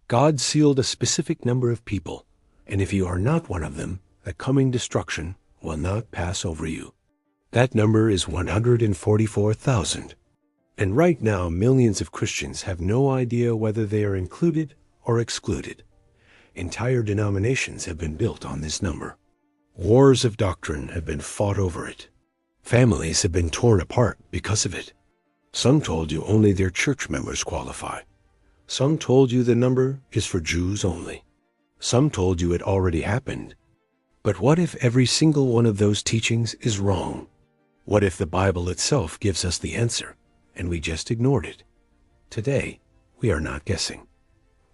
God sealed a specific number of people, and if you are not one of them, the coming destruction will not pass over you. That number is 144,000. And right now, millions of Christians have no idea whether they are included or excluded. Entire denominations have been built on this number. Wars of doctrine have been fought over it. Families have been torn apart because of it. Some told you only their church members qualify. Some told you the number is for Jews only. Some told you it already happened. But what if every single one of those teachings is wrong? What if the Bible itself gives us the answer, and we just ignored it? Today, we are not guessing.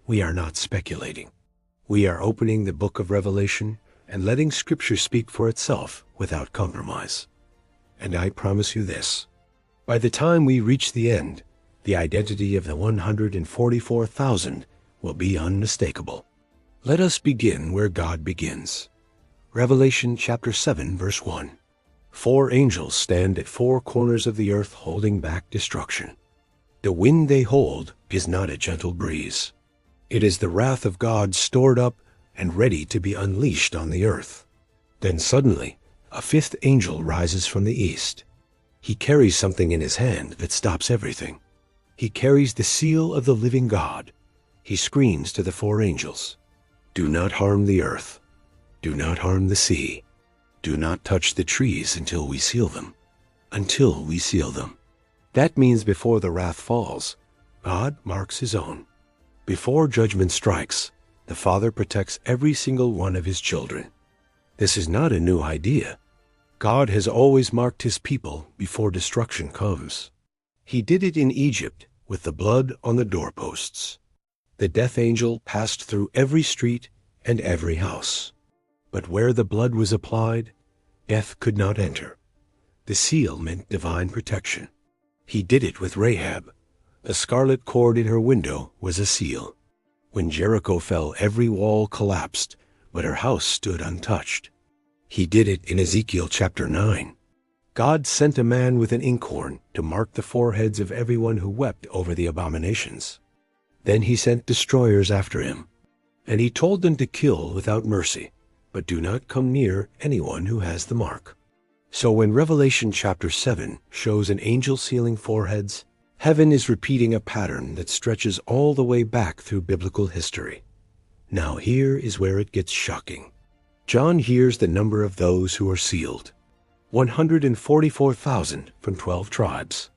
We are not speculating. We are opening the book of Revelation and letting Scripture speak for itself without compromise. And I promise you this, by the time we reach the end, the identity of the 144,000 will be unmistakable. Let us begin where God begins. Revelation chapter 7, verse 1. 4 angels stand at 4 corners of the earth holding back destruction. The wind they hold is not a gentle breeze. It is the wrath of God stored up and ready to be unleashed on the earth. Then suddenly, a 5th angel rises from the east. He carries something in his hand that stops everything. He carries the seal of the living God. He screams to the 4 angels, "Do not harm the earth. Do not harm the sea. Do not touch the trees until we seal them." Until we seal them. That means before the wrath falls, God marks his own. Before judgment strikes, the Father protects every single one of his children. This is not a new idea. God has always marked his people before destruction comes. He did it in Egypt with the blood on the doorposts. The death angel passed through every street and every house. But where the blood was applied, death could not enter. The seal meant divine protection. He did it with Rahab. The scarlet cord in her window was a seal. When Jericho fell, every wall collapsed, but her house stood untouched. He did it in Ezekiel chapter 9. God sent a man with an inkhorn to mark the foreheads of everyone who wept over the abominations. Then he sent destroyers after him, and he told them to kill without mercy, but do not come near anyone who has the mark. So when Revelation chapter 7 shows an angel sealing foreheads, heaven is repeating a pattern that stretches all the way back through biblical history. Now here is where it gets shocking. John hears the number of those who are sealed, 144,000 from 12 tribes.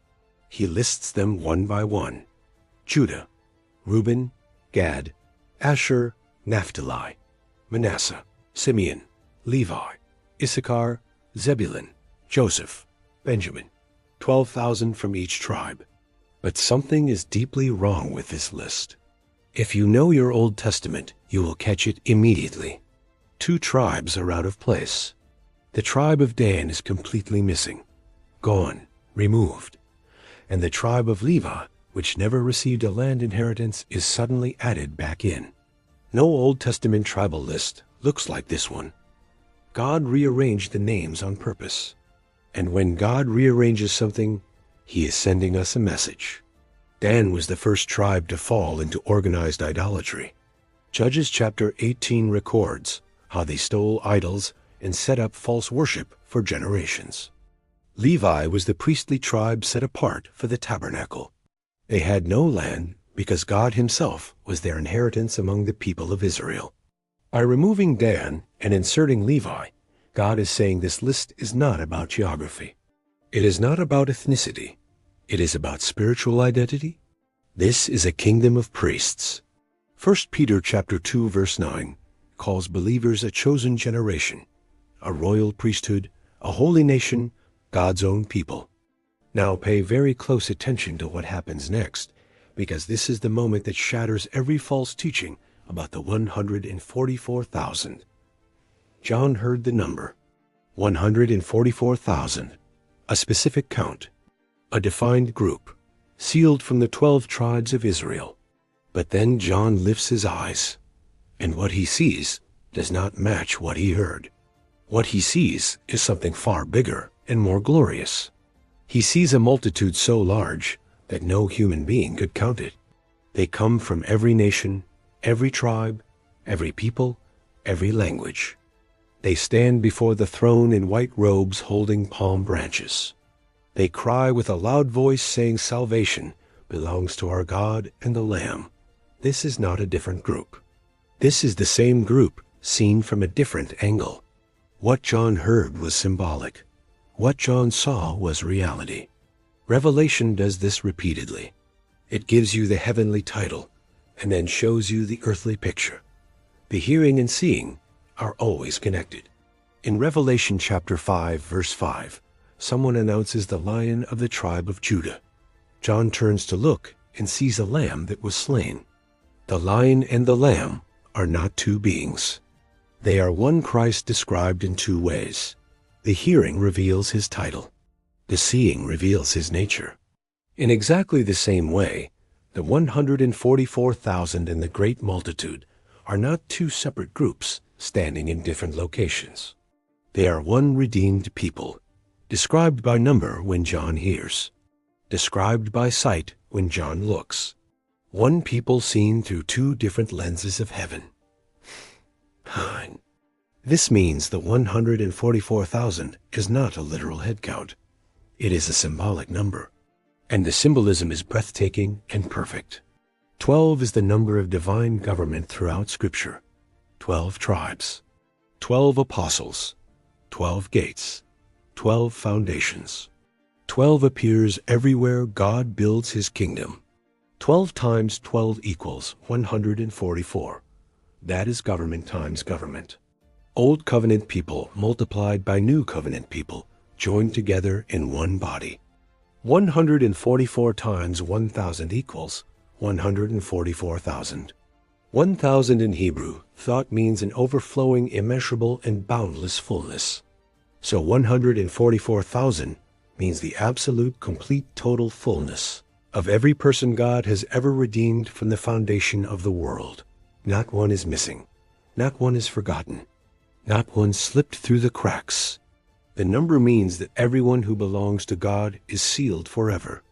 He lists them one by one: Judah, Reuben, Gad, Asher, Naphtali, Manasseh, Simeon, Levi, Issachar, Zebulun, Joseph, Benjamin, 12,000 from each tribe. But something is deeply wrong with this list. If you know your Old Testament, you will catch it immediately. 2 tribes are out of place. The tribe of Dan is completely missing, gone, removed. And the tribe of Levi, which never received a land inheritance, is suddenly added back in. No Old Testament tribal list looks like this one. God rearranged the names on purpose. And when God rearranges something, he is sending us a message. Dan was the first tribe to fall into organized idolatry. Judges chapter 18 records how they stole idols and set up false worship for generations. Levi was the priestly tribe set apart for the tabernacle. They had no land because God himself was their inheritance among the people of Israel. By removing Dan and inserting Levi, God is saying this list is not about geography. It is not about ethnicity. It is about spiritual identity. This is a kingdom of priests. 1 Peter chapter 2 verse 9 calls believers a chosen generation, a royal priesthood, a holy nation, God's own people. Now pay very close attention to what happens next, because this is the moment that shatters every false teaching about the 144,000. John heard the number, 144,000, a specific count, a defined group, sealed from the 12 tribes of Israel. But then John lifts his eyes, and what he sees does not match what he heard. What he sees is something far bigger and more glorious. He sees a multitude so large that no human being could count it. They come from every nation, every tribe, every people, every language. They stand before the throne in white robes holding palm branches. They cry with a loud voice saying, "Salvation belongs to our God and the Lamb." This is not a different group. This is the same group seen from a different angle. What John heard was symbolic. What John saw was reality. Revelation does this repeatedly. It gives you the heavenly title and then shows you the earthly picture. The hearing and seeing are always connected. In Revelation chapter 5, verse 5, someone announces the Lion of the tribe of Judah. John turns to look and sees a lamb that was slain. The lion and the lamb are not two beings. They are one Christ described in two ways. The hearing reveals his title. The seeing reveals his nature. In exactly the same way, the 144,000 and the great multitude are not two separate groups standing in different locations. They are one redeemed people, described by number when John hears, described by sight when John looks. One people seen through two different lenses of heaven. This means the 144,000 is not a literal head count. It is a symbolic number, and the symbolism is breathtaking and perfect. 12 is the number of divine government throughout Scripture. 12 tribes, 12 apostles, 12 gates, 12 foundations. 12 appears everywhere God builds his kingdom. 12 times 12 equals 144. That is government times government. Old covenant people multiplied by new covenant people joined together in one body. 144 times 1,000 equals 144,000. 1,000 in Hebrew thought means an overflowing, immeasurable, and boundless fullness. So 144,000 means the absolute, complete, total fullness of every person God has ever redeemed from the foundation of the world. Not one is missing. Not one is forgotten. Not one slipped through the cracks. The number means that everyone who belongs to God is sealed forever.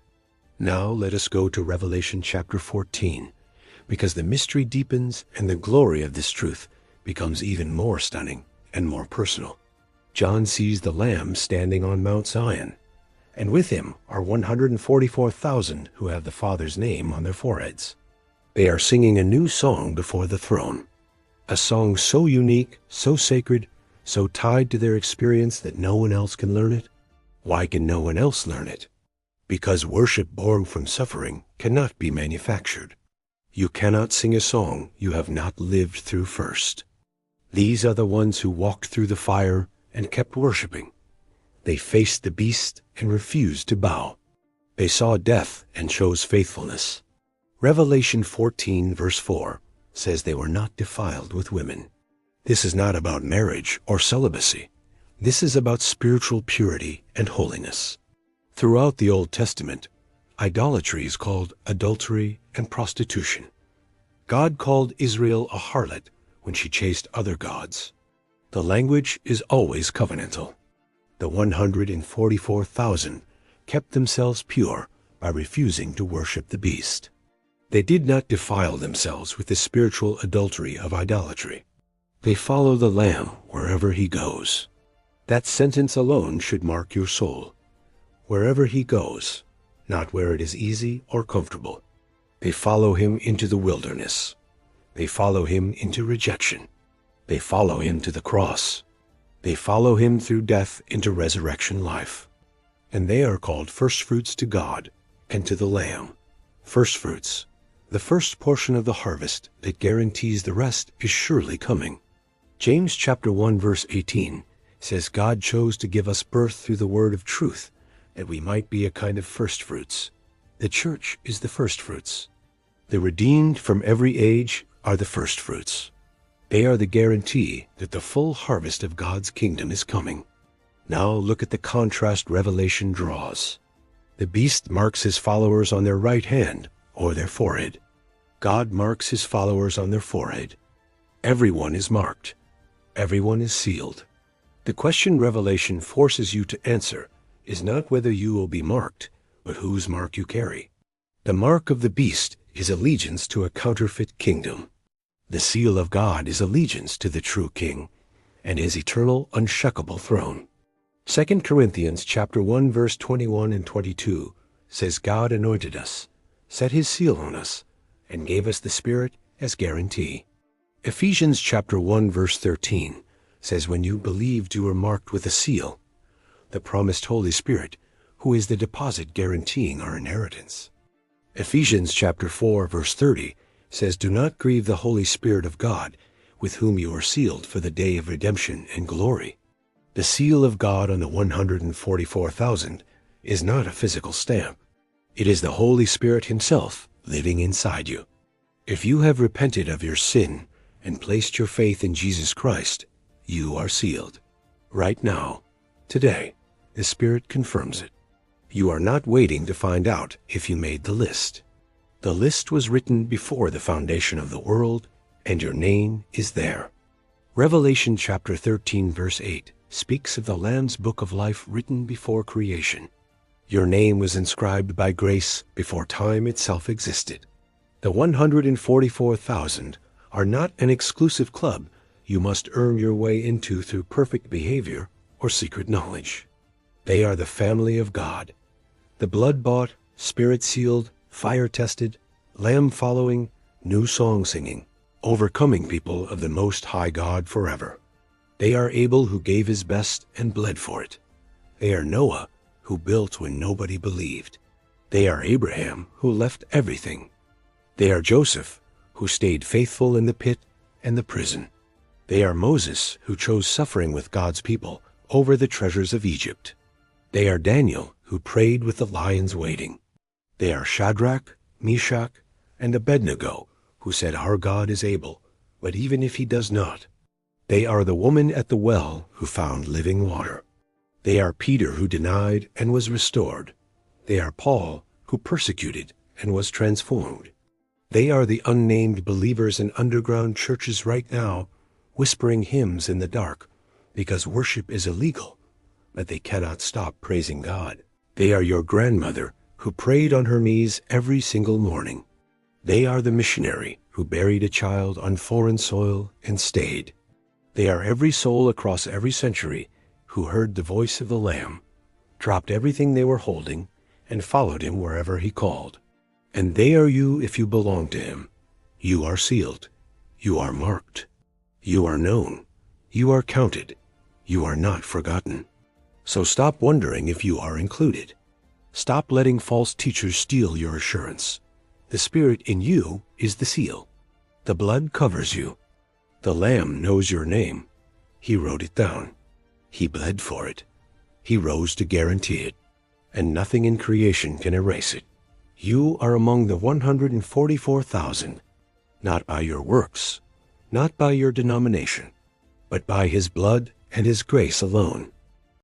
Now let us go to Revelation chapter 14, because the mystery deepens and the glory of this truth becomes even more stunning and more personal. John sees the Lamb standing on Mount Zion, and with him are 144,000 who have the Father's name on their foreheads. They are singing a new song before the throne, a song so unique, so sacred, so tied to their experience that no one else can learn it. Why can no one else learn it? Because worship born from suffering cannot be manufactured. You cannot sing a song you have not lived through first. These are the ones who walked through the fire and kept worshiping. They faced the beast and refused to bow. They saw death and chose faithfulness. Revelation 14 verse 4 says they were not defiled with women. This is not about marriage or celibacy. This is about spiritual purity and holiness. Throughout the Old Testament, idolatry is called adultery and prostitution. God called Israel a harlot when she chased other gods. The language is always covenantal. The 144,000 kept themselves pure by refusing to worship the beast. They did not defile themselves with the spiritual adultery of idolatry. They follow the Lamb wherever he goes. That sentence alone should mark your soul. Wherever he goes, not where it is easy or comfortable. They follow him into the wilderness. They follow him into rejection. They follow him to the cross. They follow him through death into resurrection life. And they are called firstfruits to God and to the Lamb. Firstfruits, the first portion of the harvest that guarantees the rest is surely coming. James chapter 1 verse 18 says God chose to give us birth through the word of truth, that we might be a kind of firstfruits. The church is the firstfruits. The redeemed from every age are the firstfruits. They are the guarantee that the full harvest of God's kingdom is coming. Now look at the contrast Revelation draws. The beast marks his followers on their right hand or their forehead. God marks his followers on their forehead. Everyone is marked. Everyone is sealed. The question Revelation forces you to answer is not whether you will be marked, but whose mark you carry. The mark of the beast is allegiance to a counterfeit kingdom. The seal of God is allegiance to the true King and his eternal, unshakable throne. 2 Corinthians chapter 1, verse 21 and 22 says God anointed us, set his seal on us, and gave us the Spirit as guarantee. Ephesians chapter 1, verse 13 says when you believed you were marked with a seal, the promised Holy Spirit, who is the deposit guaranteeing our inheritance. Ephesians chapter 4, verse 30 says, do not grieve the Holy Spirit of God, with whom you are sealed for the day of redemption and glory. The seal of God on the 144,000 is not a physical stamp. It is the Holy Spirit himself living inside you. If you have repented of your sin and placed your faith in Jesus Christ, you are sealed. Right now, today, the Spirit confirms it. You are not waiting to find out if you made the list. The list was written before the foundation of the world, and your name is there. Revelation chapter 13, verse 8 speaks of the Lamb's book of life written before creation. Your name was inscribed by grace before time itself existed. The 144,000 are not an exclusive club you must earn your way into through perfect behavior or secret knowledge. They are the family of God, the blood-bought, Spirit-sealed, fire-tested, Lamb-following, new song-singing, overcoming people of the Most High God forever. They are Abel who gave his best and bled for it. They are Noah who built when nobody believed. They are Abraham who left everything. They are Joseph who stayed faithful in the pit and the prison. They are Moses who chose suffering with God's people over the treasures of Egypt. They are Daniel who prayed with the lions waiting. They are Shadrach, Meshach, and Abednego who said, our God is able, but even if he does not. They are the woman at the well who found living water. They are Peter who denied and was restored. They are Paul who persecuted and was transformed. They are the unnamed believers in underground churches right now, whispering hymns in the dark because worship is illegal, but they cannot stop praising God. They are your grandmother who prayed on her knees every single morning. They are the missionary who buried a child on foreign soil and stayed. They are every soul across every century who heard the voice of the Lamb, dropped everything they were holding, and followed him wherever he called. And they are you if you belong to him. You are sealed. You are marked. You are known. You are counted. You are not forgotten. So stop wondering if you are included. Stop letting false teachers steal your assurance. The Spirit in you is the seal. The blood covers you. The Lamb knows your name. He wrote it down. He bled for it. He rose to guarantee it. And nothing in creation can erase it. You are among the 144,000, not by your works, not by your denomination, but by his blood and his grace alone.